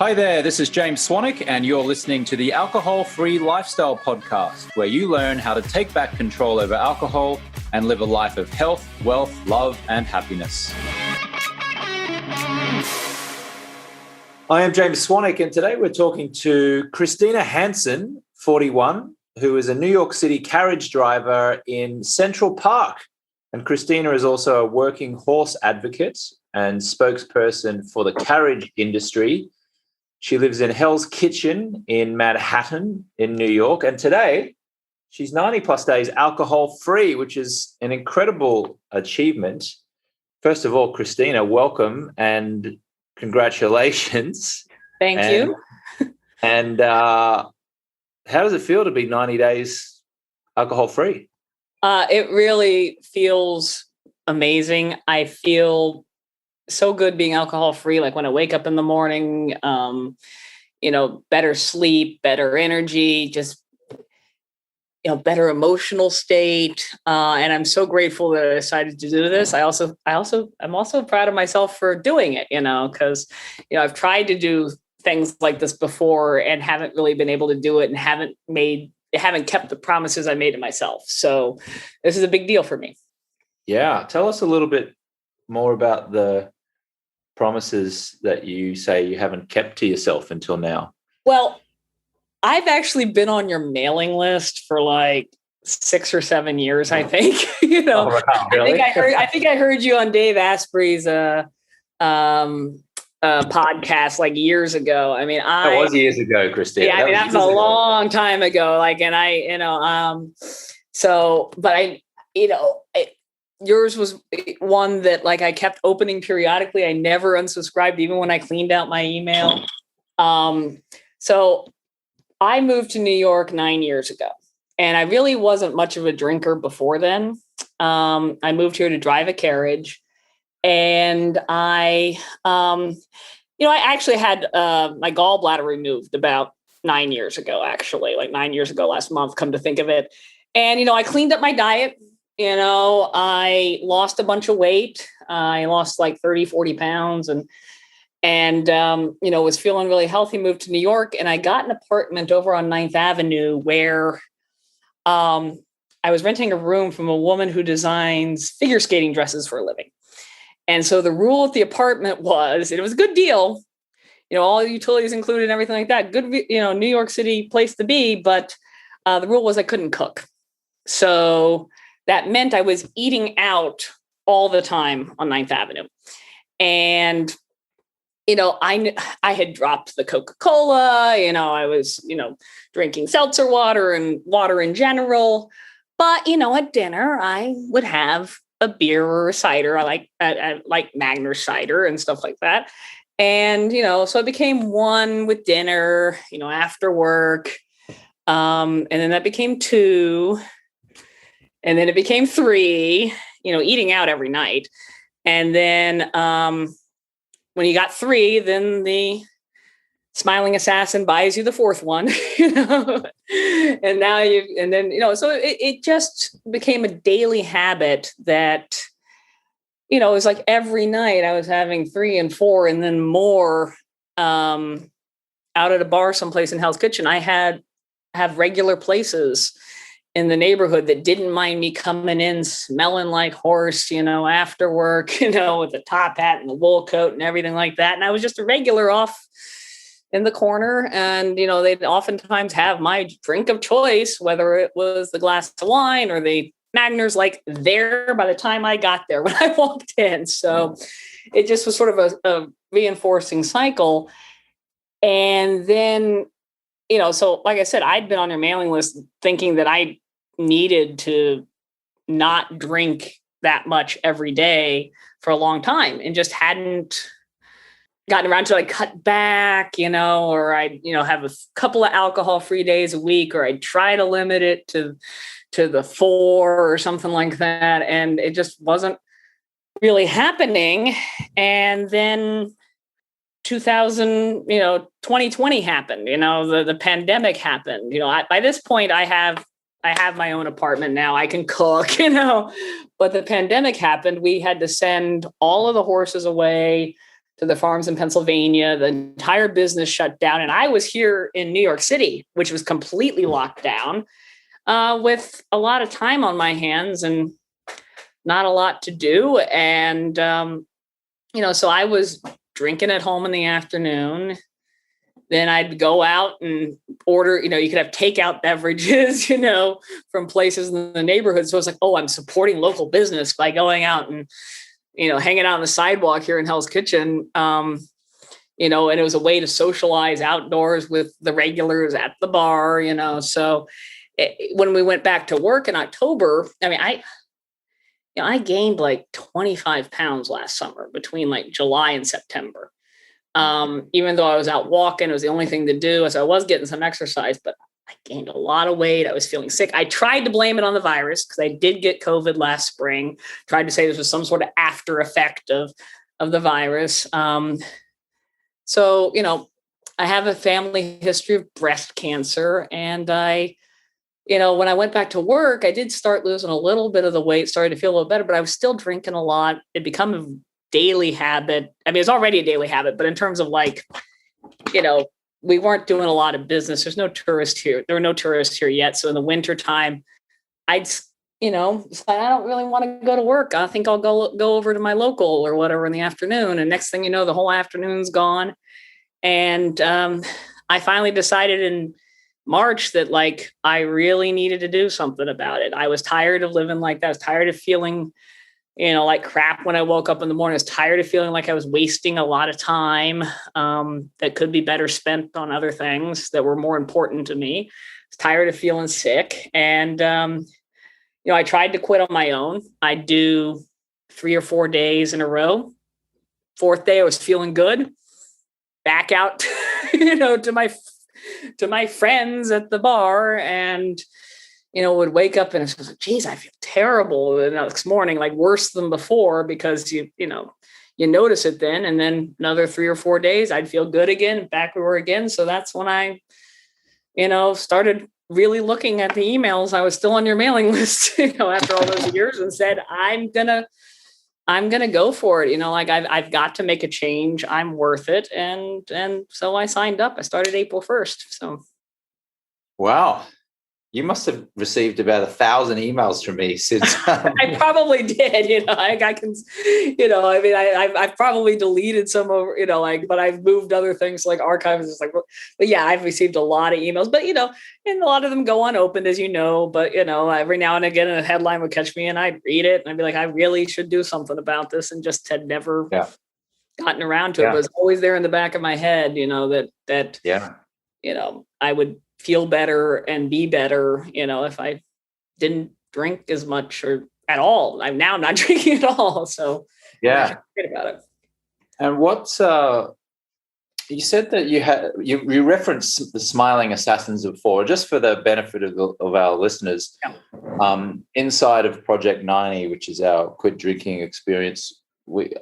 Hi there, this is James Swanwick, and you're listening to the Alcohol-Free Lifestyle Podcast, where you learn how to take back control over alcohol and live a life of health, wealth, love, and happiness. I am James Swanwick, and today we're talking to Christina Hansen, 41, who is a New York City carriage driver in Central Park. And Christina is also a working horse advocate and spokesperson for the carriage industry. She lives in Hell's Kitchen in Manhattan in New York. And today she's 90 plus days alcohol free, which is an incredible achievement. First of all, Christina, welcome and congratulations. Thank you. And how does it feel to be 90 days alcohol free? It really feels amazing. I feel so good being alcohol free. Like when I wake up in the morning, better sleep, better energy, just, better emotional state. And I'm so grateful that I decided to do this. I'm also proud of myself for doing it, because, I've tried to do things like this before and haven't really been able to do it and haven't kept the promises I made to myself. So this is a big deal for me. Yeah. Tell us a little bit more about the promises that you say you haven't kept to yourself until now. Well, I've actually been on your mailing list for like 6 or 7 years, I think. Oh, wow, really? I think I heard you on Dave Asprey's podcast like years ago. That was years ago, Christina. Yeah, that was a long time ago. Yours was one that like I kept opening periodically. I never unsubscribed, even when I cleaned out my email. So I moved to New York 9 years ago, and I really wasn't much of a drinker before then. I moved here to drive a carriage, and I actually had my gallbladder removed about 9 years ago, actually, like 9 years ago last month, come to think of it. And, I cleaned up my diet. I lost a bunch of weight. I lost like 30, 40 pounds and was feeling really healthy, moved to New York, and I got an apartment over on 9th Avenue where I was renting a room from a woman who designs figure skating dresses for a living. And so the rule of the apartment was, it was a good deal, all utilities included and everything like that. Good, New York City place to be, but the rule was I couldn't cook. So that meant I was eating out all the time on 9th Avenue. And, I had dropped the Coca-Cola, I was, drinking seltzer water and water in general. But, at dinner, I would have a beer or a cider. I like Magner cider and stuff like that. And, so I became one with dinner, after work. And then that became 2. And then it became 3, eating out every night. And then when you got 3, then the smiling assassin buys you the 4th one, and now so it just became a daily habit that, it was like every night I was having 3 and 4 and then more out at a bar someplace in Hell's Kitchen. I have regular places in the neighborhood that didn't mind me coming in smelling like horse, after work, with the top hat and the wool coat and everything like that. And I was just a regular off in the corner. And, they'd oftentimes have my drink of choice, whether it was the glass of wine or the Magners, like there by the time I got there when I walked in. So it just was sort of a reinforcing cycle. And then, so like I said, I'd been on your mailing list thinking that I needed to not drink that much every day for a long time and just hadn't gotten around to like cut back, or I'd, have a couple of alcohol-free days a week, or I'd try to limit it to the 4 or something like that. And it just wasn't really happening. And then 2020 happened, the pandemic happened, by this point I have my own apartment now. I can cook, but the pandemic happened. We had to send all of the horses away to the farms in Pennsylvania. The entire business shut down. And I was here in New York City, which was completely locked down, with a lot of time on my hands and not a lot to do. And, so I was drinking at home in the afternoon. Then I'd go out and order, you could have takeout beverages, from places in the neighborhood. So it's like, oh, I'm supporting local business by going out and, hanging out on the sidewalk here in Hell's Kitchen. And it was a way to socialize outdoors with the regulars at the bar, So when we went back to work in October, I gained like 25 pounds last summer between like July and September. Even though I was out walking, it was the only thing to do. So I was getting some exercise, but I gained a lot of weight. I was feeling sick. I tried to blame it on the virus because I did get COVID last spring. Tried to say this was some sort of after effect of the virus. So, I have a family history of breast cancer, and when I went back to work, I did start losing a little bit of the weight, started to feel a little better, but I was still drinking a lot. It became a daily habit. It's already a daily habit, but in terms of we weren't doing a lot of business. There's no tourists here. There were no tourists here yet. So in the wintertime, I'd, decide I don't really want to go to work. I think I'll go over to my local or whatever in the afternoon. And next thing you know, the whole afternoon's gone. And I finally decided in March that I really needed to do something about it. I was tired of living like that. I was tired of feeling, like crap when I woke up in the morning. I was tired of feeling like I was wasting a lot of time that could be better spent on other things that were more important to me. I was tired of feeling sick. And, I tried to quit on my own. I'd do 3 or 4 days in a row. Fourth day, I was feeling good. Back out, to my friends at the bar, and would wake up and I was like, geez, I feel terrible the next morning, like worse than before, because you notice it then. And then another 3 or 4 days, I'd feel good again, back we were again. So that's when I, started really looking at the emails. I was still on your mailing list, after all those years, and said, I'm gonna go for it. I've got to make a change. I'm worth it. And so I signed up. I started April 1st. So. Wow. You must have received about 1,000 emails from me since. I probably did, I can, I've probably deleted some over, but I've moved other things like archives. It's like, but yeah, I've received a lot of emails, but, and a lot of them go unopened, as but, every now and again, a headline would catch me and I'd read it and I'd be like, I really should do something about this, and just had never gotten around to it. But it was always there in the back of my head, that I would feel better and be better, if I didn't drink as much or at all. I'm not drinking at all. So yeah, great about it. And what's you said that you referenced the Smiling Assassins before, just for the benefit of our listeners. Inside of Project 90, which is our quit drinking experience,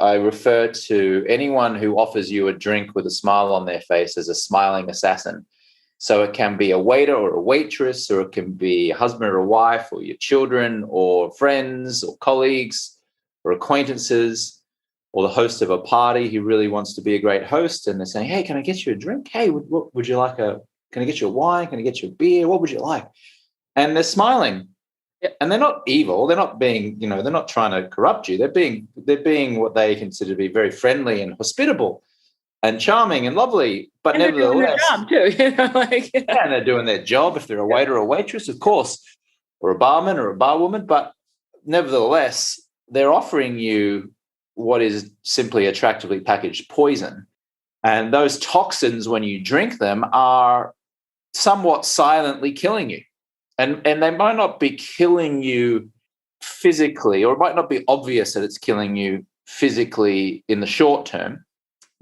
I refer to anyone who offers you a drink with a smile on their face as a smiling assassin. So it can be a waiter or a waitress, or it can be a husband or a wife, or your children or friends or colleagues or acquaintances, or the host of a party who really wants to be a great host. And they're saying, hey, can I get you a drink? Hey, would you like can I get you a wine? Can I get you a beer? What would you like? And they're smiling. And they're not evil. They're not being, they're not trying to corrupt you. They're being what they consider to be very friendly and hospitable and charming and lovely, but and nevertheless, they're doing their job too, and they're doing their job. If they're a waiter or a waitress, of course, or a barman or a barwoman, but nevertheless, they're offering you what is simply attractively packaged poison. And those toxins, when you drink them, are somewhat silently killing you. And they might not be killing you physically, or it might not be obvious that it's killing you physically in the short term,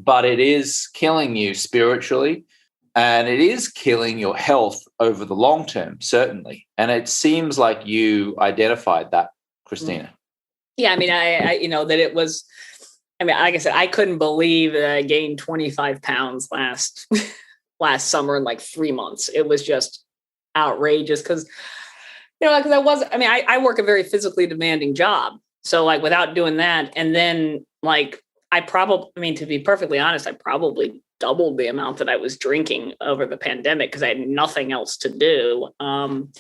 but it is killing you spiritually, and it is killing your health over the long term, certainly. And it seems like you identified that, Christina. Yeah, I that it was, like I said, I couldn't believe that I gained 25 pounds last summer in like 3 months. It was just outrageous because, I work a very physically demanding job. So without doing that, and then I mean, to be perfectly honest, I probably doubled the amount that I was drinking over the pandemic because I had nothing else to do. And,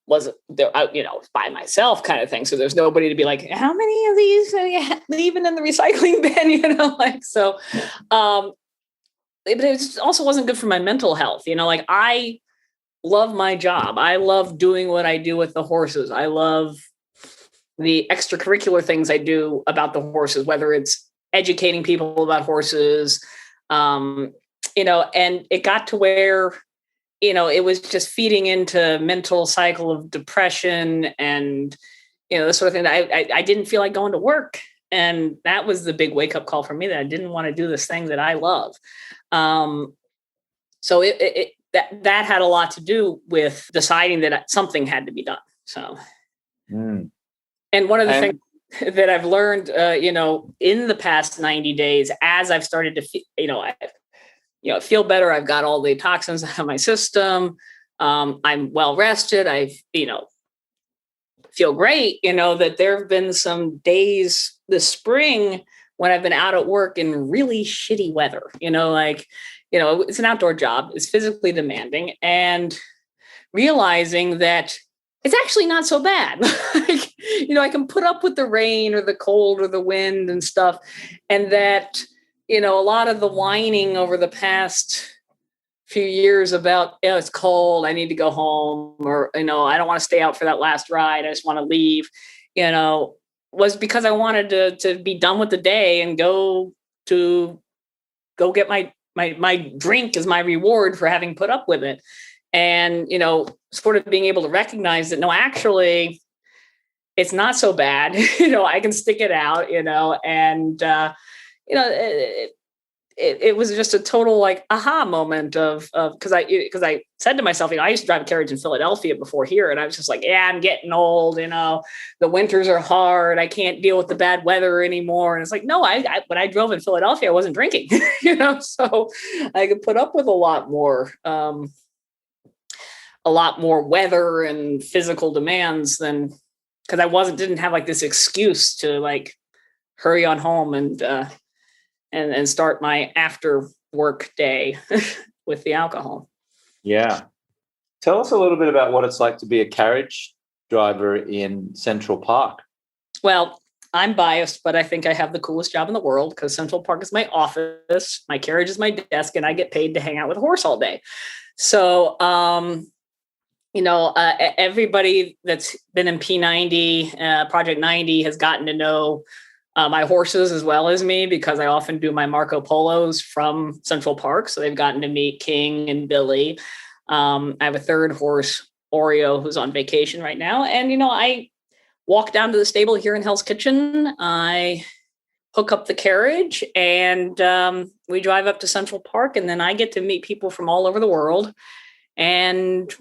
was there out, by myself kind of thing. So there's nobody to be like, how many of these are you leaving in the recycling bin? So, it also wasn't good for my mental health. I love my job. I love doing what I do with the horses. I love the extracurricular things I do about the horses, whether it's educating people about horses, and it got to where, it was just feeding into mental cycle of depression and, this sort of thing. I didn't feel like going to work. And that was the big wake up call for me, that I didn't want to do this thing that I love. So that had a lot to do with deciding that something had to be done. So, and one of the things that I've learned, in the past 90 days, as I've started to, feel better, I've got all the toxins out of my system. I'm well rested. I, feel great, that there have been some days this spring when I've been out at work in really shitty weather, it's an outdoor job, it's physically demanding, and realizing that it's actually not so bad. I can put up with the rain or the cold or the wind and stuff. And that, a lot of the whining over the past few years about, it's cold, I need to go home, or, I don't want to stay out for that last ride, I just want to leave, was because I wanted to be done with the day and go get my drink as my reward for having put up with it. And, sort of being able to recognize that, no, actually, it's not so bad. I can stick it out, and, it was just a total aha moment of because I said to myself, I used to drive a Carriage in Philadelphia before here. And I was just like, yeah, I'm getting old, the winters are hard. I can't deal with the bad weather anymore. And it's like, no, when I drove in Philadelphia, I wasn't drinking, so I could put up with a lot more weather and physical demands than, because I didn't have this excuse to hurry on home and start my after work day with the alcohol. Yeah. Tell us a little bit about what it's like to be a carriage driver in Central Park. Well, I'm biased, but I think I have the coolest job in the world, because Central Park is my office, my carriage is my desk, and I get paid to hang out with a horse all day. So, everybody that's been in P90, Project 90, has gotten to know my horses as well as me, because I often do my Marco Polos from Central Park. So they've gotten to meet King and Billy. I have a third horse, Oreo, who's on vacation right now. And, I walk down to the stable here in Hell's Kitchen. I hook up the carriage and we drive up to Central Park. And then I get to meet people from all over the world and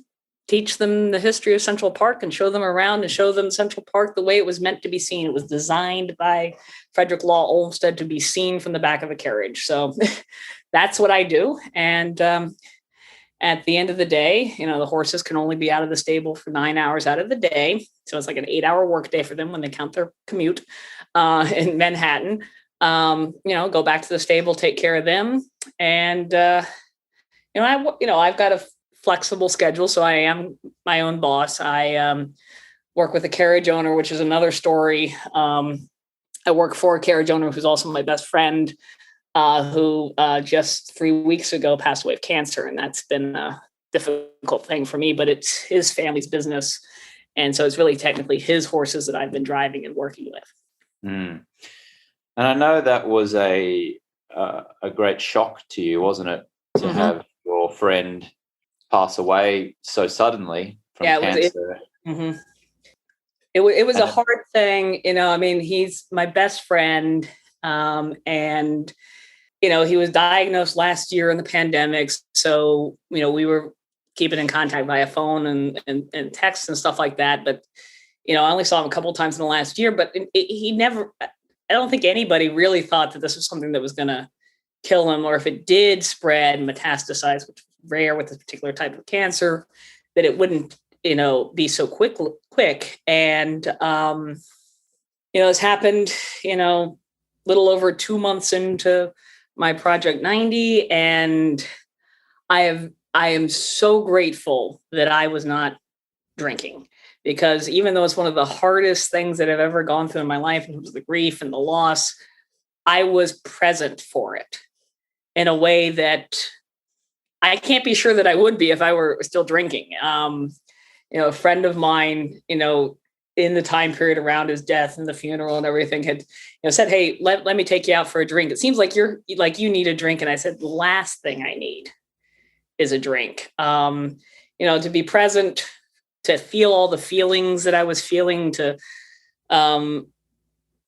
teach them the history of Central Park and show them around and show them Central Park the way it was meant to be seen. It was designed by Frederick Law Olmsted to be seen from the back of a carriage. So that's what I do. And at the end of the day, the horses can only be out of the stable for 9 hours out of the day. So it's like an 8-hour workday for them when they count their commute in Manhattan. Go back to the stable, take care of them. And, I've got a flexible schedule. So I am my own boss. I work with a carriage owner, which is another story. I work for a carriage owner who's also my best friend, who just 3 weeks ago passed away of cancer. And that's been a difficult thing for me, but it's his family's business. And so it's really technically his horses that I've been driving and working with. And I know that was a great shock to you, wasn't it? To have your friend pass away so suddenly from cancer. It was a hard thing, he's my best friend, and he was diagnosed last year in the pandemic, so we were keeping in contact via phone and text and stuff like that, but I only saw him a couple of times in the last year, but he never, I don't think anybody really thought that this was something that was going to kill him, or if it did spread and metastasize, which is rare with this particular type of cancer, that it wouldn't, be so quick. And, it's happened, little over 2 months into my Project 90, and I am so grateful that I was not drinking, because even though it's one of the hardest things that I've ever gone through in my life, and it was the grief and the loss, I was present for it in a way that I can't be sure that I would be if I were still drinking. A friend of mine, in the time period around his death and the funeral and everything, had said, "Hey, let me take you out for a drink. It seems like you need a drink." And I said, "The last thing I need is a drink." To be present, to feel all the feelings that I was feeling, to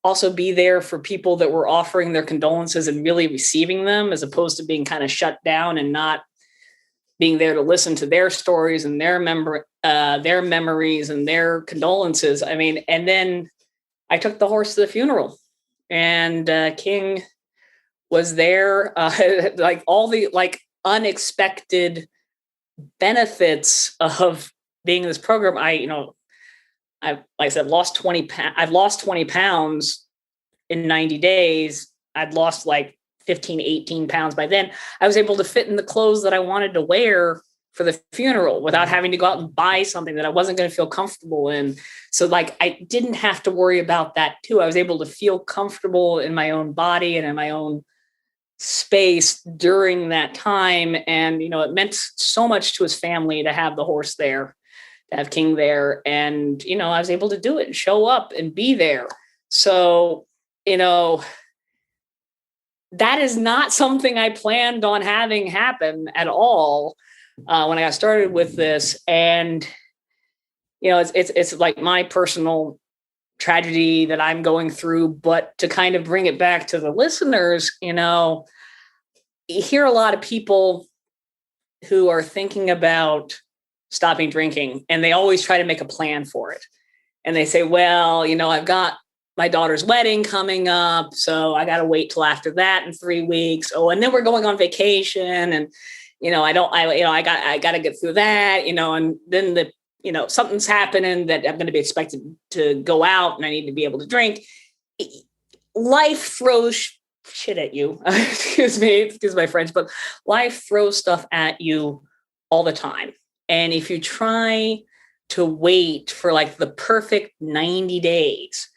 also be there for people that were offering their condolences and really receiving them, as opposed to being kind of shut down and not being there to listen to their stories and their memories and their condolences. I mean, and then I took the horse to the funeral, and King was there, like all the unexpected benefits of being in this program. Like I said, I've lost 20 pounds in 90 days. I'd lost like 15, 18 pounds by then. I was able to fit in the clothes that I wanted to wear for the funeral without having to go out and buy something that I wasn't going to feel comfortable in. So I didn't have to worry about that too. I was able to feel comfortable in my own body and in my own space during that time. And, it meant so much to his family to have the horse there, to have King there. And, I was able to do it and show up and be there. So, that is not something I planned on having happen at all when I got started with this. And, it's like my personal tragedy that I'm going through, but to kind of bring it back to the listeners, you hear a lot of people who are thinking about stopping drinking, and they always try to make a plan for it. And they say, well, I've got my daughter's wedding coming up, so I got to wait till after that in 3 weeks. Oh, and then we're going on vacation, and I got to get through that, and then something's happening that I'm going to be expected to go out, and I need to be able to drink. Life throws shit at you. Excuse my French, but life throws stuff at you all the time. And if you try to wait for like the perfect 90 days,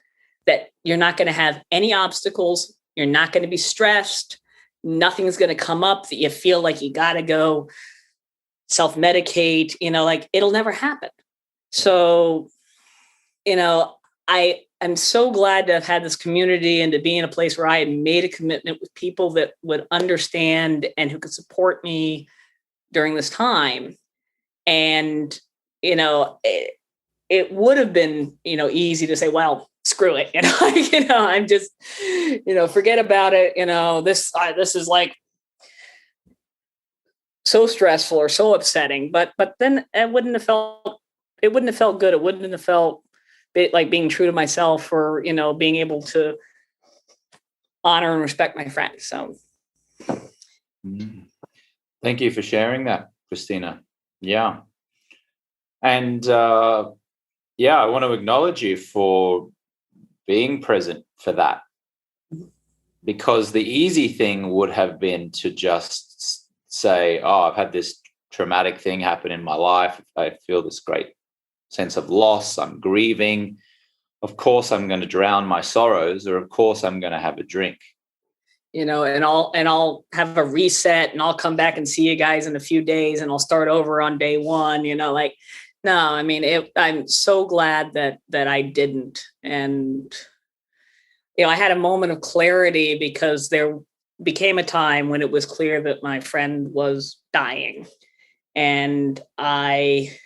that you're not going to have any obstacles, you're not going to be stressed, nothing's going to come up that you feel like you got to go self-medicate, it'll never happen. So, I am so glad to have had this community and to be in a place where I had made a commitment with people that would understand and who could support me during this time. And, it would have been, easy to say, well, screw it. I'm just, forget about it. This is like so stressful or so upsetting, but then it wouldn't have felt good. It wouldn't have felt like being true to myself, or, being able to honor and respect my friends. So. Thank you for sharing that, Christina. Yeah. And, I want to acknowledge you for being present for that, because the easy thing would have been to just say, oh, I've had this traumatic thing happen in my life. I feel this great sense of loss. I'm grieving. Of course, I'm going to drown my sorrows, or of course, I'm going to have a drink. And I'll have a reset, and I'll come back and see you guys in a few days, and I'll start over on day one. No, I mean, I'm so glad that I didn't. And, I had a moment of clarity, because there became a time when it was clear that my friend was dying, and I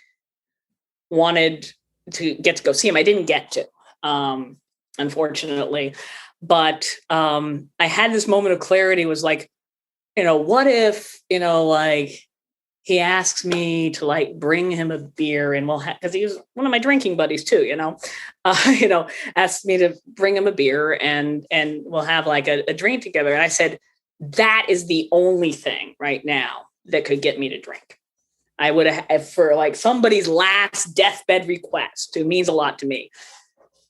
wanted to get to go see him. I didn't get to, unfortunately, but I had this moment of clarity. Was like, what if, he asks me to bring him a beer, and because he was one of my drinking buddies too, asked me to bring him a beer, and we'll have a drink together. And I said, that is the only thing right now that could get me to drink. I would have, for somebody's last deathbed request, who means a lot to me,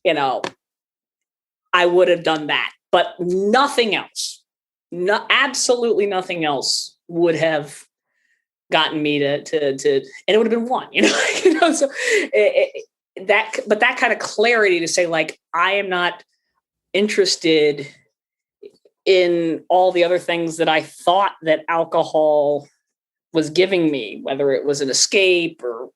I would have done that. but nothing else, absolutely nothing else would have gotten me to, and it would have been one, so that kind of clarity to say, like, I am not interested in all the other things that I thought that alcohol was giving me, whether it was an escape or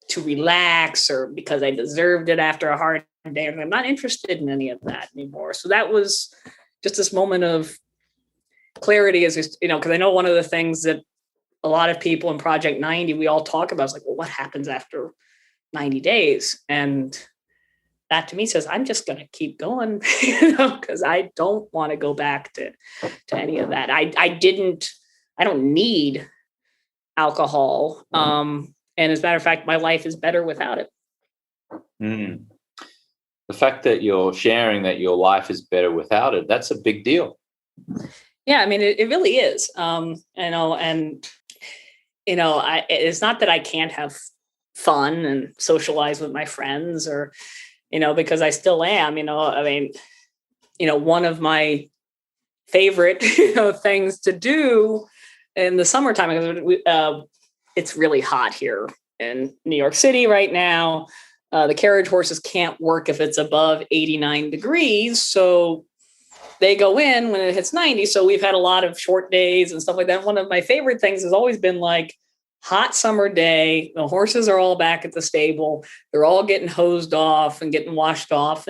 to relax or because I deserved it after a hard day. I'm not interested in any of that anymore. So that was just this moment of clarity, because I know one of the things that a lot of people in Project 90, we all talk about is like, well, what happens after 90 days? And that to me says, I'm just going to keep going, because I don't want to go back to any of that. I don't need alcohol. And as a matter of fact, my life is better without it. Mm. The fact that you're sharing that your life is better without it, that's a big deal. Yeah, I mean, it really is. It's not that I can't have fun and socialize with my friends or, because I still am, one of my favorite, things to do in the summertime, because it's really hot here in New York City right now. The carriage horses can't work if it's above 89 degrees. So they go in when it hits 90. So we've had a lot of short days and stuff like that. One of my favorite things has always been like hot summer day. The horses are all back at the stable. They're all getting hosed off and getting washed off.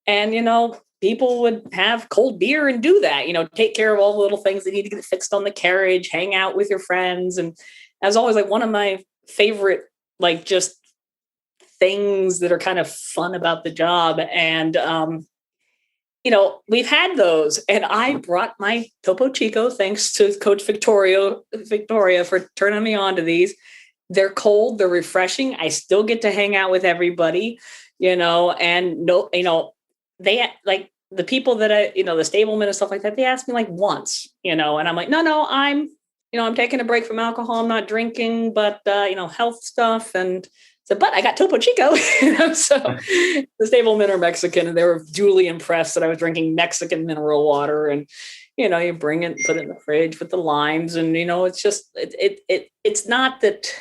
And people would have cold beer and do that, take care of all the little things that need to get fixed on the carriage, hang out with your friends. And as always, like one of my favorite, like just things that are kind of fun about the job. And, we've had those, and I brought my Topo Chico, thanks to Coach Victoria for turning me on to these. They're cold, they're refreshing. I still get to hang out with everybody, and they like the people that the stablemen and stuff like that. They asked me like once, and I'm like, no, I'm taking a break from alcohol. I'm not drinking, but health stuff. And so, but I got Topo Chico, so the stablemen are Mexican, and they were duly impressed that I was drinking Mexican mineral water. And, you bring it, put it in the fridge with the limes, and, it's just, it's not that,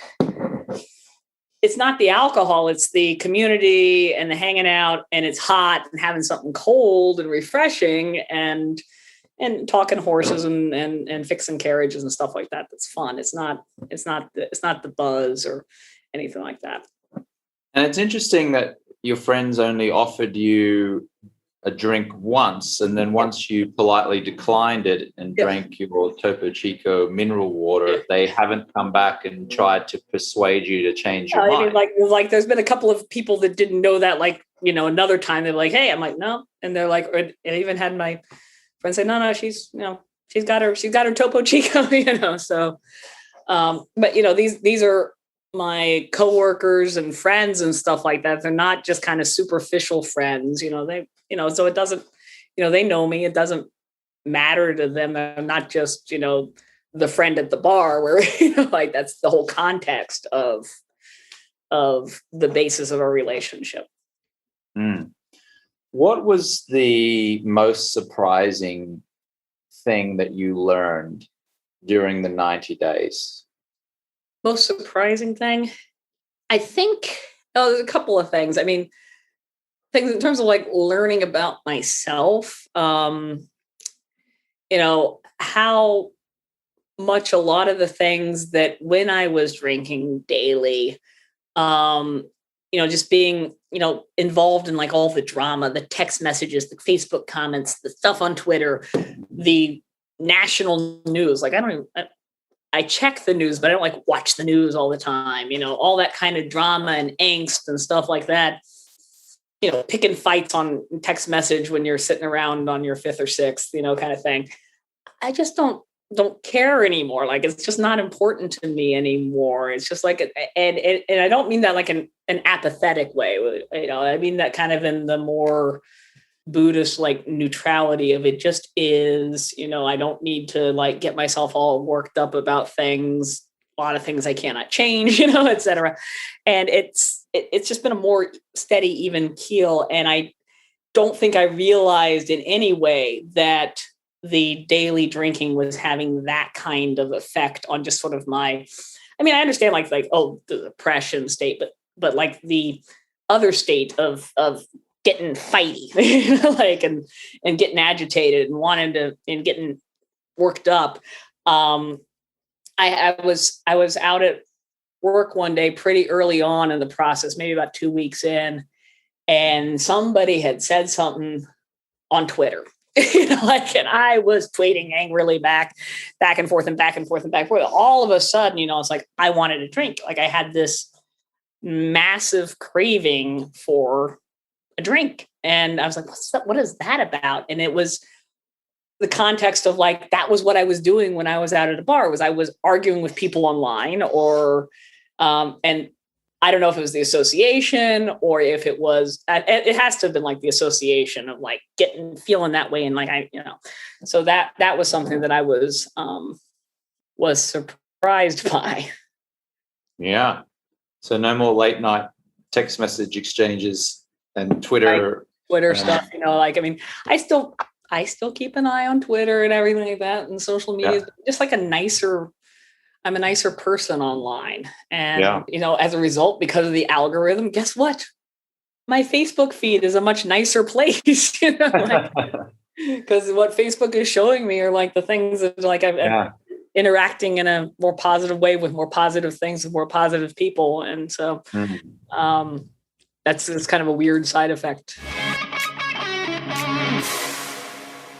it's not the alcohol, it's the community and the hanging out, and it's hot and having something cold and refreshing and talking horses and fixing carriages and stuff like that. That's fun. It's not the buzz or anything like that. And it's interesting that your friends only offered you a drink once, and then once you politely declined it and drank your Topo Chico mineral water, they haven't come back and tried to persuade you to change your mind. Like there's been a couple of people that didn't know that, like, another time they're like, hey, I'm like, no. And they're like, and I even had my friend say, no, she's got her Topo Chico, so, but these are my coworkers and friends and stuff like that. They're not just kind of superficial friends, so it doesn't, they know me. It doesn't matter to them. I'm not just, the friend at the bar where, like that's the whole context of the basis of our relationship. Mm. What was the most surprising thing that you learned during the 90 days? Most surprising thing? I think there's a couple of things. I mean, things in terms of like learning about myself, how much a lot of the things that when I was drinking daily, just being, involved in like all the drama, the text messages, the Facebook comments, the stuff on Twitter, the national news. Like I check the news, but I don't like watch the news all the time, all that kind of drama and angst and stuff like that, picking fights on text message when you're sitting around on your fifth or sixth, kind of thing. I just don't care anymore. Like, it's just not important to me anymore. It's just like, and I don't mean that like an apathetic way, I mean that kind of in the more Buddhist like neutrality of it just is, I don't need to like get myself all worked up about things, a lot of things I cannot change, et cetera. And it's just been a more steady, even keel. And don't think I realized in any way that the daily drinking was having that kind of effect on just sort of I understand like, oh, the depression state, but like the other state of getting fighty, like, and getting agitated and wanting to, and getting worked up. I was out at work one day pretty early on in the process, maybe about 2 weeks in, and somebody had said something on Twitter, and I was tweeting angrily back and forth and back and forth and back and forth. All of a sudden, it's like I wanted to drink. Like I had this massive craving for a drink. And I was like, what is that about? And it was the context of like, that was what I was doing when I was out at a bar, was I was arguing with people online, or, and I don't know if it was the association or if it was, it has to have been like the association of like feeling that way. And like, so that was something that I was surprised by. Yeah. So no more late night text message exchanges and Twitter. Stuff, I still keep an eye on Twitter and everything like that, and social media. Just like I'm a nicer person online. And, as a result, because of the algorithm, guess what? My Facebook feed is a much nicer place, because what Facebook is showing me are like the things that like I'm interacting in a more positive way with more positive things with more positive people. And so that's kind of a weird side effect.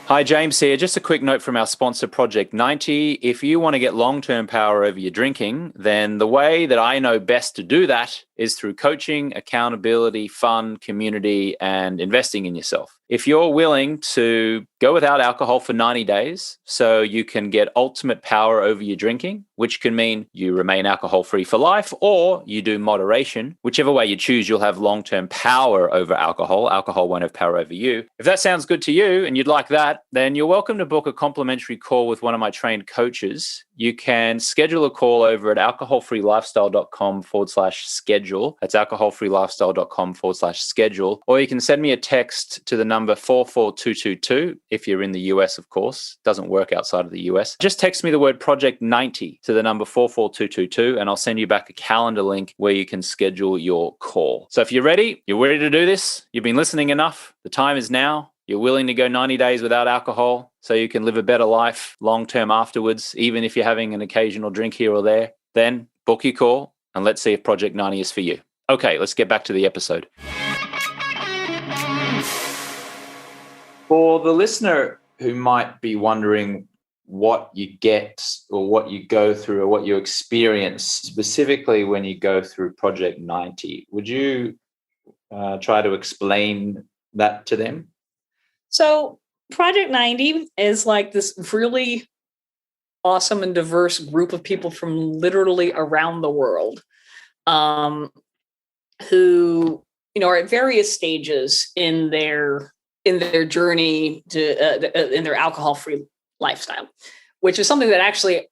Hi, James here. Just a quick note from our sponsor, Project 90. If you want to get long-term power over your drinking, then the way that I know best to do that is through coaching, accountability, fun, community, and investing in yourself. If you're willing to go without alcohol for 90 days so you can get ultimate power over your drinking, which can mean you remain alcohol-free for life or you do moderation, whichever way you choose, you'll have long-term power over alcohol. Alcohol won't have power over you. If that sounds good to you and you'd like that, then you're welcome to book a complimentary call with one of my trained coaches. You can schedule a call over at alcoholfreelifestyle.com/schedule. That's alcoholfreelifestyle.com/schedule. Or you can send me a text to the number 44222 if you're in the US, of course. Doesn't work outside of the US. Just text me the word Project 90 to the number 44222 and I'll send you back a calendar link where you can schedule your call. So if you're ready to do this, you've been listening enough, the time is now. You're willing to go 90 days without alcohol so you can live a better life long-term afterwards, even if you're having an occasional drink here or there, then book your call and let's see if Project 90 is for you. Okay, let's get back to the episode. For the listener who might be wondering what you get or what you go through or what you experience specifically when you go through Project 90, would you try to explain that to them? So Project 90 is like this really awesome and diverse group of people from literally around the world who, are at various stages in their journey to in their alcohol-free lifestyle, which is something that actually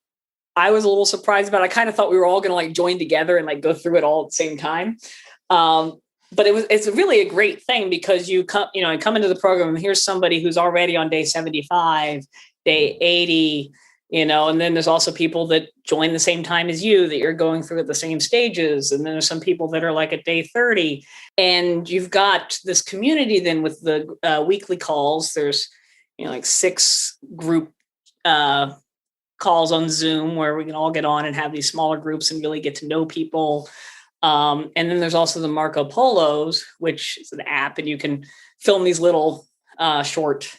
I was a little surprised about. I kind of thought we were all going to like join together and like go through it all at the same time. But it's really a great thing because you come into the program and here's somebody who's already on day 75, day 80, and then there's also people that join the same time as you that you're going through at the same stages. And then there's some people that are like at day 30 and you've got this community then with the weekly calls. There's, like 6 group calls on Zoom where we can all get on and have these smaller groups and really get to know people. And then there's also the Marco Polos, which is an app, and you can film these little short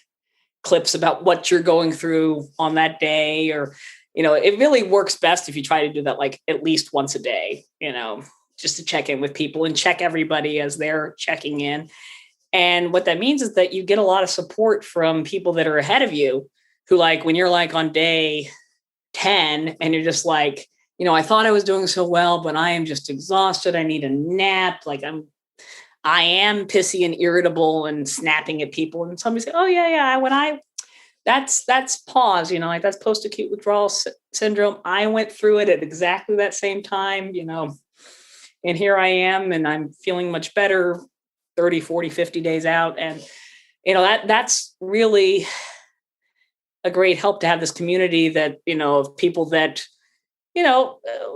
clips about what you're going through on that day. Or, it really works best if you try to do that like at least once a day, just to check in with people and check everybody as they're checking in. And what that means is that you get a lot of support from people that are ahead of you who, like, when you're like on day 10 and you're just like, I thought I was doing so well, but I am just exhausted. I need a nap. Like I am pissy and irritable and snapping at people. And somebody say, oh yeah. That's pause, like that's post-acute withdrawal syndrome. I went through it at exactly that same time, and here I am and I'm feeling much better 30, 40, 50 days out. And that's really a great help to have this community that, of people that,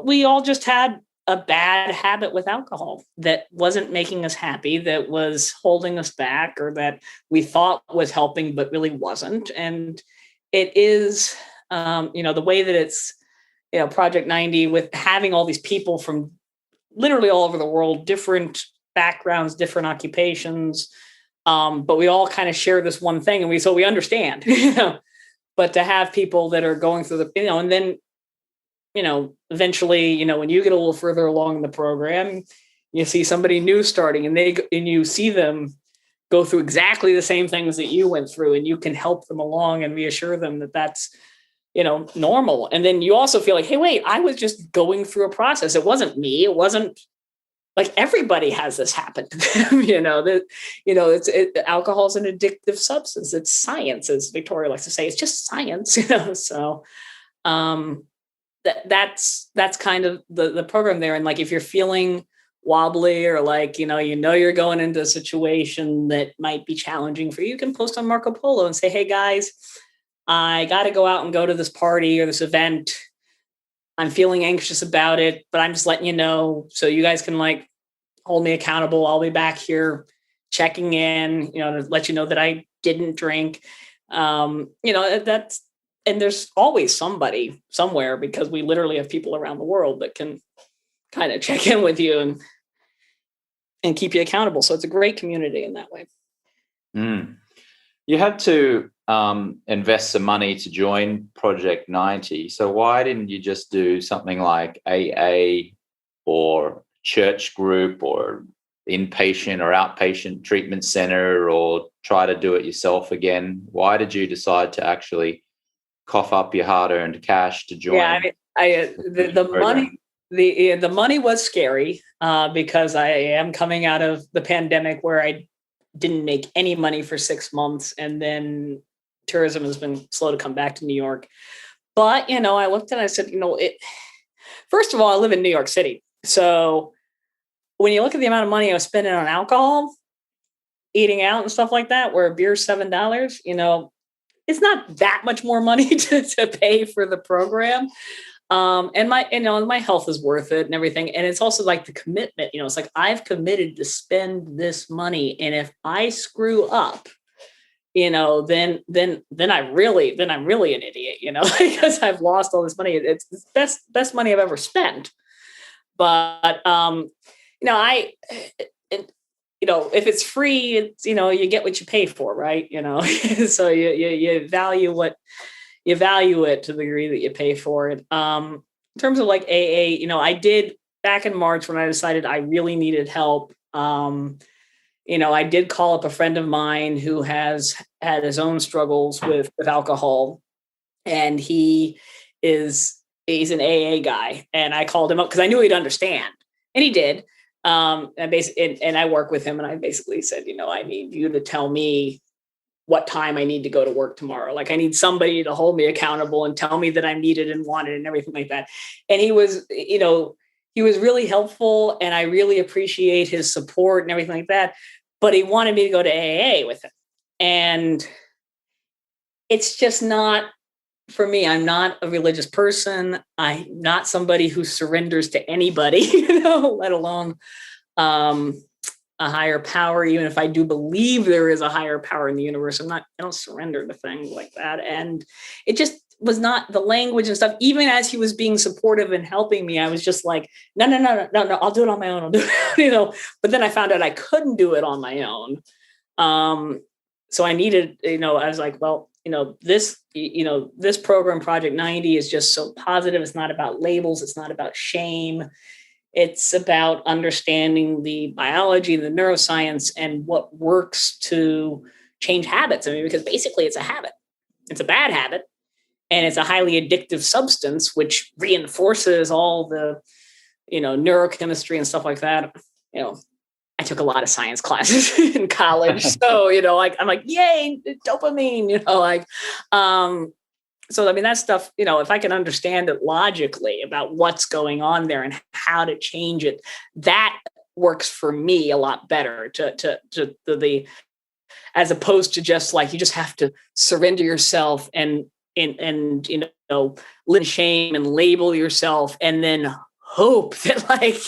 we all just had a bad habit with alcohol that wasn't making us happy, that was holding us back, or that we thought was helping, but really wasn't. And it is, the way that it's, Project 90, with having all these people from literally all over the world, different backgrounds, different occupations. But we all kind of share this one thing, and we understand, but to have people that are going through and then, eventually, when you get a little further along in the program, you see somebody new starting, and you see them go through exactly the same things that you went through, and you can help them along and reassure them that that's, normal. And then you also feel like, hey, wait, I was just going through a process. It wasn't me. It wasn't like everybody has this happen to them, alcohol is an addictive substance. It's science, as Victoria likes to say. It's just science, so that's kind of the program there. And like, if you're feeling wobbly, or like, you're going into a situation that might be challenging for you, you can post on Marco Polo and say, hey guys, I got to go out and go to this party or this event. I'm feeling anxious about it, but I'm just letting you know, so you guys can like hold me accountable. I'll be back here checking in, to let you know that I didn't drink. That's, and there's always somebody somewhere, because we literally have people around the world that can kind of check in with you and keep you accountable. So it's a great community in that way. You had to invest some money to join Project 90. So why didn't you just do something like AA or church group or inpatient or outpatient treatment center, or try to do it yourself again? Why did you decide to actually cough up your hard-earned cash to join? Yeah, the money was scary, because I am coming out of the pandemic where I didn't make any money for 6 months, and then tourism has been slow to come back to New York. But I looked and I said, first of all, I live in New York City, so when you look at the amount of money I was spending on alcohol, eating out and stuff like that, where a beer's $7, it's not that much more money to pay for the program. And my health is worth it and everything. And it's also like the commitment, it's like, I've committed to spend this money. And if I screw up, then I'm really an idiot, because I've lost all this money. It's the best money I've ever spent. But, if it's free, it's, you get what you pay for, right? So you value it to the degree that you pay for it. In terms of like AA, I did back in March when I decided I really needed help. I did call up a friend of mine who has had his own struggles with alcohol, and he's an AA guy. And I called him up because I knew he'd understand, and he did. And I work with him, and I basically said, I need you to tell me what time I need to go to work tomorrow. Like, I need somebody to hold me accountable and tell me that I'm needed and wanted and everything like that. And he was really helpful, and I really appreciate his support and everything like that. But he wanted me to go to AA with him. And it's just not for me. I'm not a religious person. I'm not somebody who surrenders to anybody, let alone a higher power. Even if I do believe there is a higher power in the universe, I don't surrender to things like that. And it just was not the language and stuff. Even as he was being supportive and helping me, I was just like, no, I'll do it on my own. I'll do it, But then I found out I couldn't do it on my own. So I needed, I was like, well, this program, Project 90, is just so positive. It's not about labels. It's not about shame. It's about understanding the biology, the neuroscience, and what works to change habits. Because basically it's a habit. It's a bad habit, and it's a highly addictive substance, which reinforces all the, neurochemistry and stuff like that. I took a lot of science classes in college. So, I'm like, yay, dopamine, so, that stuff, if I can understand it logically about what's going on there and how to change it, that works for me a lot better to the as opposed to just like, you just have to surrender yourself and live in shame and label yourself and then hope that like,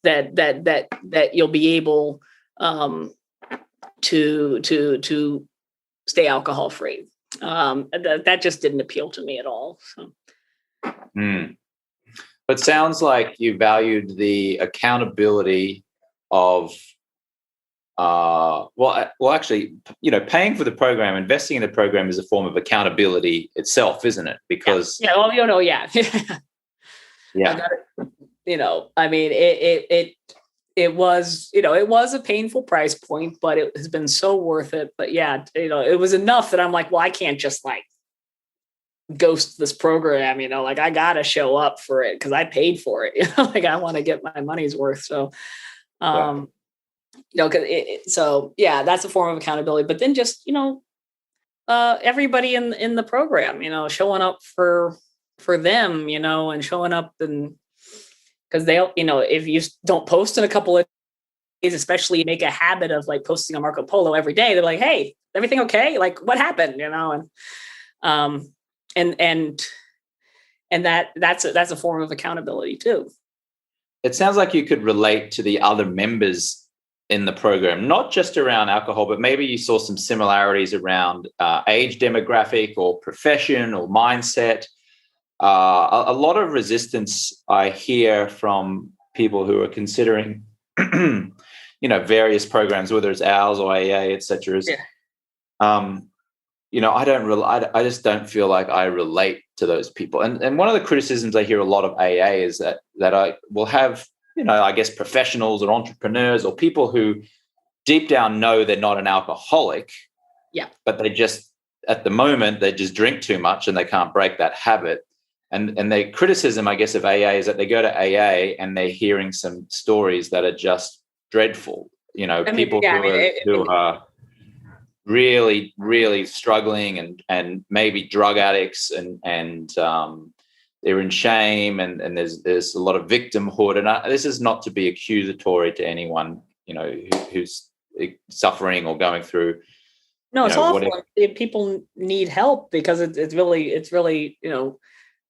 that you'll be able to stay alcohol free. That just didn't appeal to me at all. So. But sounds like you valued the accountability of, actually, paying for the program, investing in the program is a form of accountability itself, isn't it? Because yeah. Yeah. I mean, it was a painful price point, but it has been so worth it. But yeah, it was enough that I'm like, well, I can't just like ghost this program, like I gotta show up for it because I paid for it. Like I want to get my money's worth. So, so yeah, that's a form of accountability. But then just everybody in the program, showing up for them, and showing up, and because they'll, if you don't post in a couple of days, especially make a habit of like posting on Marco Polo every day, they're like, hey, everything okay? Like what happened? And that's a form of accountability too. It sounds like you could relate to the other members in the program, not just around alcohol, but maybe you saw some similarities around age demographic or profession or mindset. A lot of resistance I hear from people who are considering, various programs, whether it's ours or AA, et cetera. I just don't feel like I relate to those people. And one of the criticisms I hear a lot of AA is that I will have, I guess professionals or entrepreneurs or people who deep down know they're not an alcoholic. Yeah. But they just, at the moment, they just drink too much and they can't break that habit. And the criticism, I guess, of AA is that they go to AA and they're hearing some stories that are just dreadful. Who are really, really struggling and maybe drug addicts and they're in shame and there's a lot of victimhood. And this is not to be accusatory to anyone, who's suffering or going through. No, it's awful. People need help because it's really,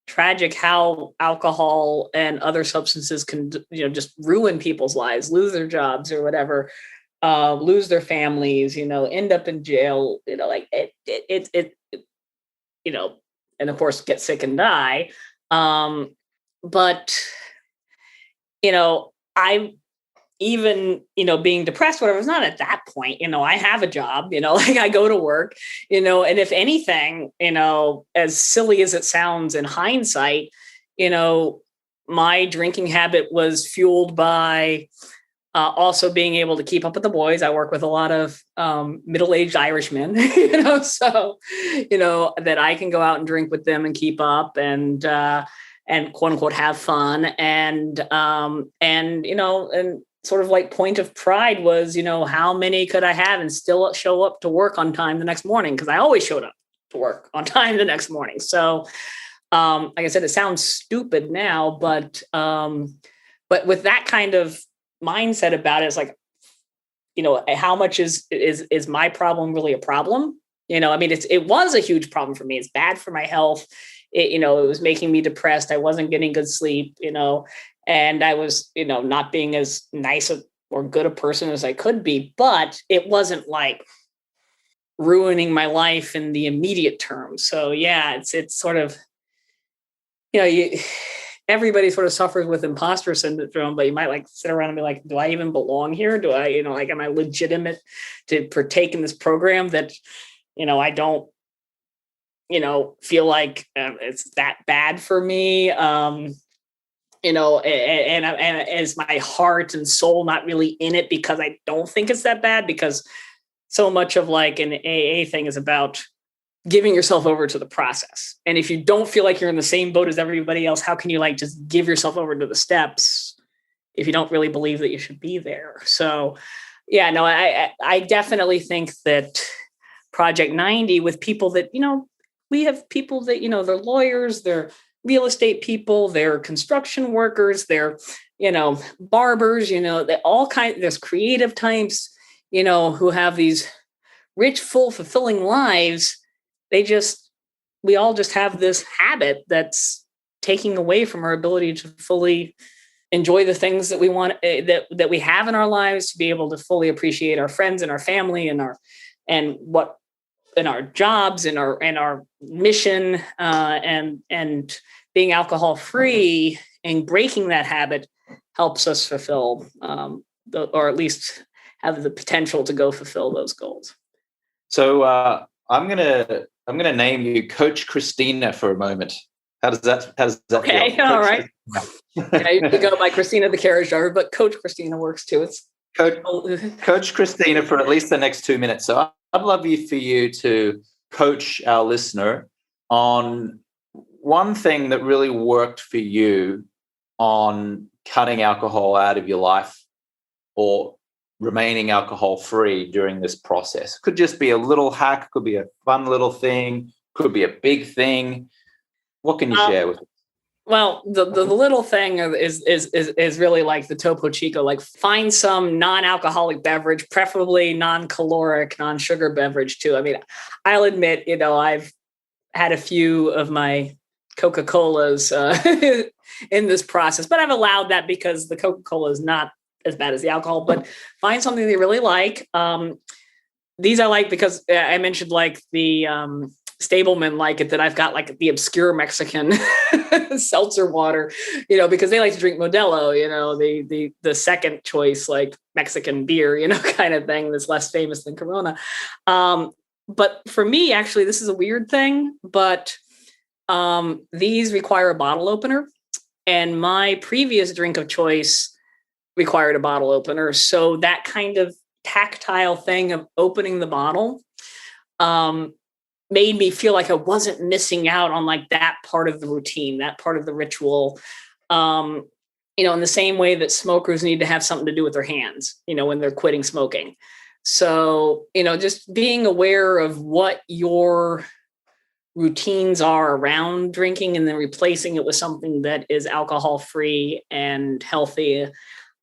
tragic how alcohol and other substances can, just ruin people's lives, lose their jobs or whatever. Lose their families, end up in jail, like it, and of course get sick and die. But, I even, being depressed, whatever, it's not at that point, I have a job, like I go to work, and if anything, as silly as it sounds in hindsight, my drinking habit was fueled by also being able to keep up with the boys. I work with a lot of middle-aged Irishmen, so, that I can go out and drink with them and keep up and quote unquote, have fun. And sort of like point of pride was, how many could I have and still show up to work on time the next morning? Because I always showed up to work on time the next morning. So, like I said, it sounds stupid now, but with that kind of mindset about it, it's like, how much is my problem really a problem? It was a huge problem for me. It's bad for my health. It was making me depressed. I wasn't getting good sleep, and I was, not being as nice or good a person as I could be, but it wasn't like ruining my life in the immediate term. So yeah, it's sort of, everybody sort of suffers with imposter syndrome, but you might like sit around and be like, do I even belong here? Do I, am I legitimate to partake in this program that, I don't, feel like it's that bad for me. And is my heart and soul not really in it because I don't think it's that bad? Because so much of like an AA thing is about giving yourself over to the process. And if you don't feel like you're in the same boat as everybody else, how can you like just give yourself over to the steps if you don't really believe that you should be there? So yeah, no, I definitely think that Project 90 with people that, we have people that, they're lawyers, they're real estate people, they're construction workers, they're, barbers, they all there's creative types, who have these rich, full, fulfilling lives, we all just have this habit that's taking away from our ability to fully enjoy the things that we want, that we have in our lives, to be able to fully appreciate our friends and our family and our jobs and our mission, and being alcohol free and breaking that habit helps us fulfill, or at least have the potential to go fulfill those goals. So I'm gonna name you Coach Christina for a moment. How does that okay, feel? All right. I usually go by Christina the Carriage Driver, but Coach Christina works too. It's Coach Christina for at least the next 2 minutes. So I'd love for you to coach our listener on one thing that really worked for you on cutting alcohol out of your life or remaining alcohol free during this process. Could just be a little hack, could be a fun little thing, could be a big thing. What can you share with us? Well, the little thing is really like the Topo Chico, like find some non-alcoholic beverage, preferably non-caloric, non-sugar beverage too. I mean, I'll admit, I've had a few of my Coca-Colas in this process, but I've allowed that because the Coca-Cola is not as bad as the alcohol. But find something they really like. These I like because I mentioned like the Stablemen like it, that I've got like the obscure Mexican seltzer water, because they like to drink Modelo, the second choice, like Mexican beer, kind of thing that's less famous than Corona. But for me, actually, this is a weird thing, but these require a bottle opener, and my previous drink of choice required a bottle opener. So that kind of tactile thing of opening the bottle made me feel like I wasn't missing out on like that part of the routine, that part of the ritual. In the same way that smokers need to have something to do with their hands, when they're quitting smoking. So, just being aware of what your routines are around drinking and then replacing it with something that is alcohol free and healthy.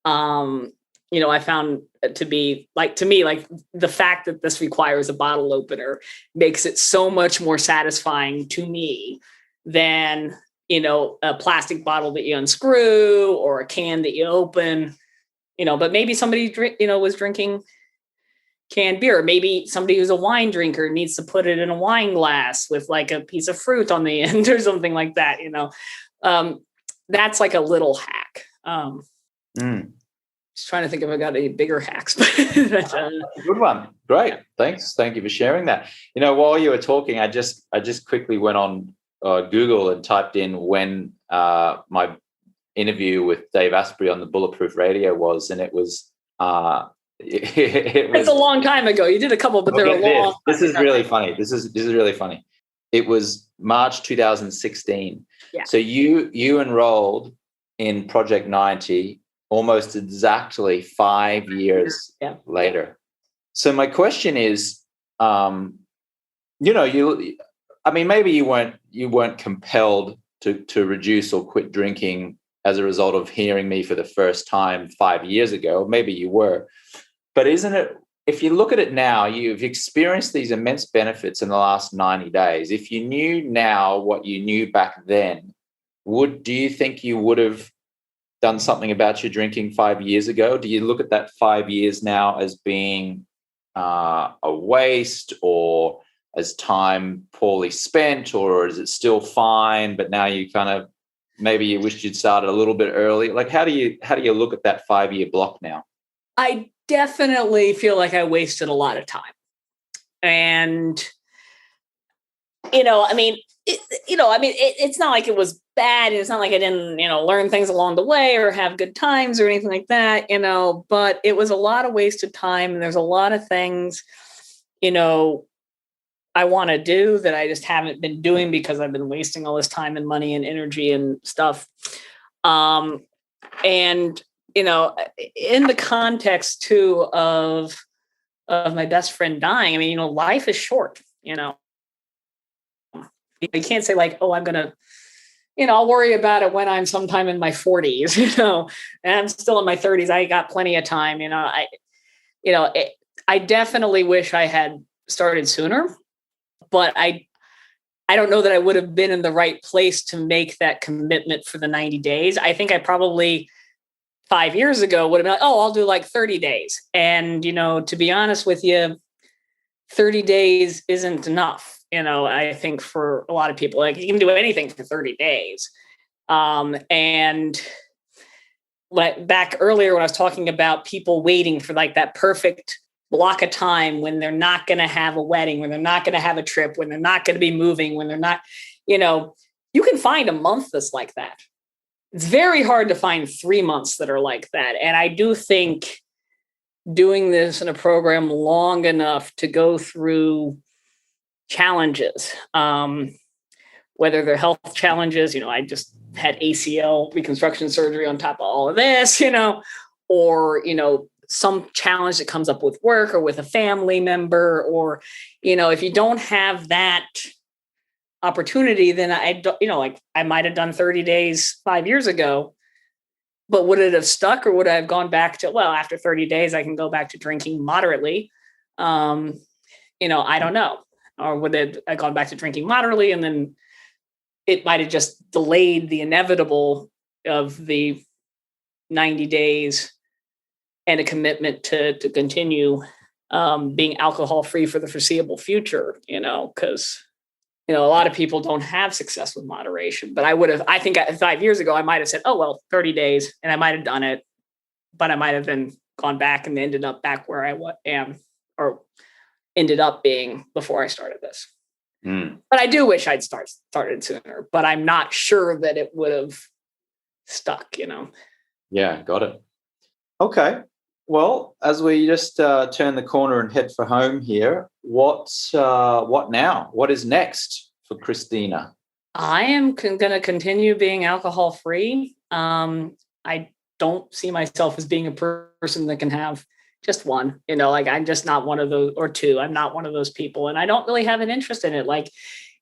I found to be like the fact that this requires a bottle opener makes it so much more satisfying to me than, a plastic bottle that you unscrew or a can that you open, but maybe somebody, was drinking canned beer. Maybe somebody who's a wine drinker needs to put it in a wine glass with like a piece of fruit on the end or something like that. That's like a little hack. Just trying to think if I got any bigger hacks. Good one. Great. Thanks. Thank you for sharing that. While you were talking, I just quickly went on Google and typed in when my interview with Dave Asprey on the Bulletproof Radio was, and it was it's a long time ago. You did a couple, but they're long. This is really funny. This is really funny. It was March 2016. Yeah. So you enrolled in Project 90 almost exactly 5 years later. So my question is, maybe you weren't compelled to reduce or quit drinking as a result of hearing me for the first time 5 years ago. Maybe you were, but isn't it? If you look at it now, you've experienced these immense benefits in the last 90 days. If you knew now what you knew back then, do you think you would have done something about your drinking 5 years ago? Do you look at that 5 years now as being a waste, or as time poorly spent, or is it still fine, but now you kind of, maybe you wished you'd started a little bit early? Like, how do you look at that 5 year block now? I definitely feel like I wasted a lot of time. And, it's not like it was bad. It's not like I didn't, learn things along the way or have good times or anything like that, but it was a lot of wasted time. And there's a lot of things, I want to do that I just haven't been doing because I've been wasting all this time and money and energy and stuff. And, in the context too of my best friend dying, life is short, you can't say like, oh, I'm going to, I'll worry about it when I'm sometime in my 40s, and I'm still in my 30s. I got plenty of time, I definitely wish I had started sooner, but I don't know that I would have been in the right place to make that commitment for the 90 days. I think I probably 5 years ago would have been like, oh, I'll do like 30 days. And, to be honest with you, 30 days isn't enough. I think for a lot of people, like you can do anything for 30 days. And back earlier when I was talking about people waiting for like that perfect block of time when they're not going to have a wedding, when they're not going to have a trip, when they're not going to be moving, when they're not, you can find a month that's like that. It's very hard to find 3 months that are like that. And I do think doing this in a program long enough to go through challenges, whether they're health challenges, I just had ACL reconstruction surgery on top of all of this, or, some challenge that comes up with work or with a family member, or, if you don't have that opportunity, then I might have done 30 days 5 years ago, but would it have stuck, or would I have gone back to, well, after 30 days, I can go back to drinking moderately. I don't know. Or would it have gone back to drinking moderately, and then it might have just delayed the inevitable of the 90 days and a commitment to continue being alcohol-free for the foreseeable future, because, a lot of people don't have success with moderation. But I think 5 years ago, I might have said, oh, well, 30 days, and I might have done it, but I might have then gone back and ended up back where I am, or ended up being before I started this. But I do wish I'd started sooner, but I'm not sure that it would have stuck, Yeah, got it. Okay. Well, as we just turn the corner and head for home here, what now? What is next for Christina? I am going to continue being alcohol-free. I don't see myself as being a person that can have just one, I'm just not one of those, or two. I'm not one of those people. And I don't really have an interest in it. Like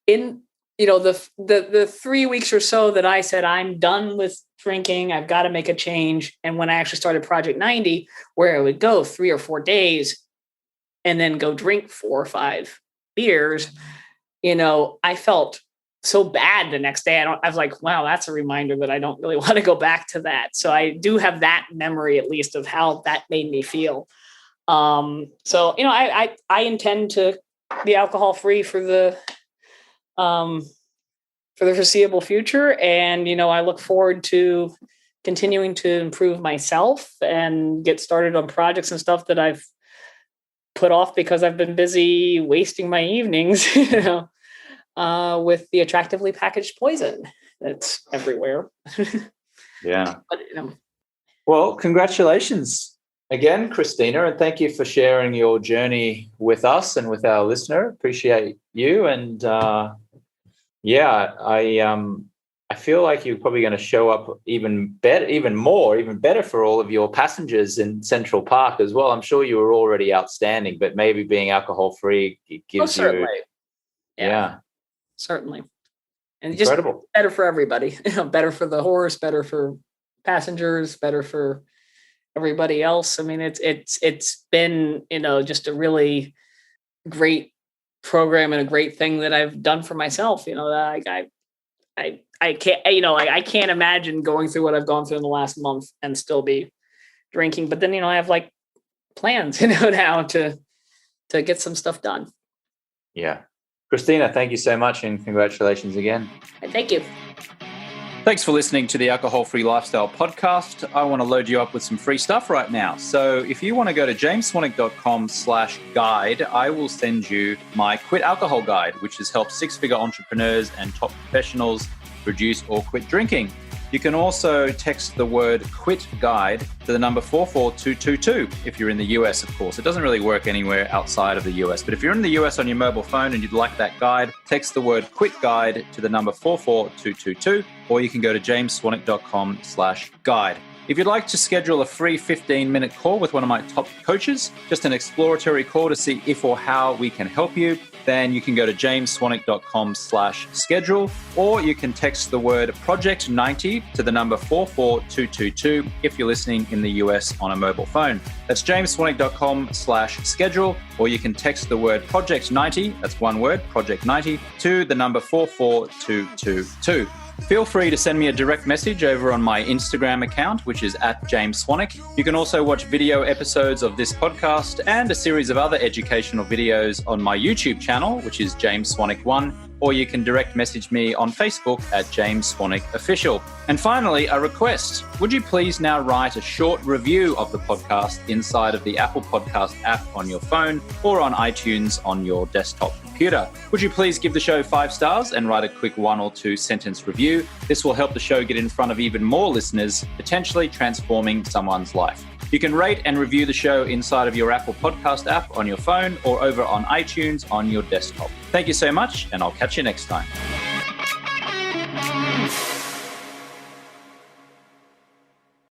in, the 3 weeks or so that I said, I'm done with drinking, I've got to make a change. And when I actually started Project 90, where I would go 3 or 4 days and then go drink 4 or 5 beers, I felt so bad the next day. I was like, wow, that's a reminder that I don't really want to go back to that. So I do have that memory, at least, of how that made me feel. I intend to be alcohol free for the foreseeable future. And, I look forward to continuing to improve myself and get started on projects and stuff that I've put off because I've been busy wasting my evenings, with the attractively packaged poison that's everywhere. Yeah. But, Well, congratulations again, Christina, and thank you for sharing your journey with us and with our listener. Appreciate you. And I feel like you're probably going to show up even better for all of your passengers in Central Park as well. I'm sure you were already outstanding, but maybe being alcohol-free gives you... Yeah. Certainly. And incredible. Just better for everybody, better for the horse, better for passengers, better for everybody else. I mean, it's been, just a really great program and a great thing that I've done for myself. I can't, I can't imagine going through what I've gone through in the last month and still be drinking. But then, I have like plans, now to get some stuff done. Yeah. Christina, thank you so much and congratulations again. Thank you. Thanks for listening to the Alcohol Free Lifestyle podcast. I want to load you up with some free stuff right now. So if you want to go to jamesswanwick.com/guide, I will send you my Quit Alcohol Guide, which has helped 6-figure entrepreneurs and top professionals reduce or quit drinking. You can also text the word QUIT GUIDE to the number 44222 if you're in the US, of course. It doesn't really work anywhere outside of the US. But if you're in the US on your mobile phone and you'd like that guide, text the word QUIT GUIDE to the number 44222, or you can go to jamesswanwick.com/guide. If you'd like to schedule a free 15-minute call with one of my top coaches, just an exploratory call to see if or how we can help you, then you can go to jamesswanwick.com/schedule, or you can text the word Project 90 to the number 44222 if you're listening in the US on a mobile phone. That's jamesswanwick.com/schedule, or you can text the word Project 90, that's one word, Project 90, to the number 44222. Feel free to send me a direct message over on my Instagram account, which is @JamesSwanwick. You can also watch video episodes of this podcast and a series of other educational videos on my YouTube channel, which is James Swanwick 1, or you can direct message me on Facebook @James Swanwick Official. And finally, a request. Would you please now write a short review of the podcast inside of the Apple Podcast app on your phone or on iTunes on your desktop computer? Would you please give the show 5 stars and write a quick 1 or 2 sentence review? This will help the show get in front of even more listeners, potentially transforming someone's life. You can rate and review the show inside of your Apple Podcast app on your phone or over on iTunes on your desktop. Thank you so much, and I'll catch you next time.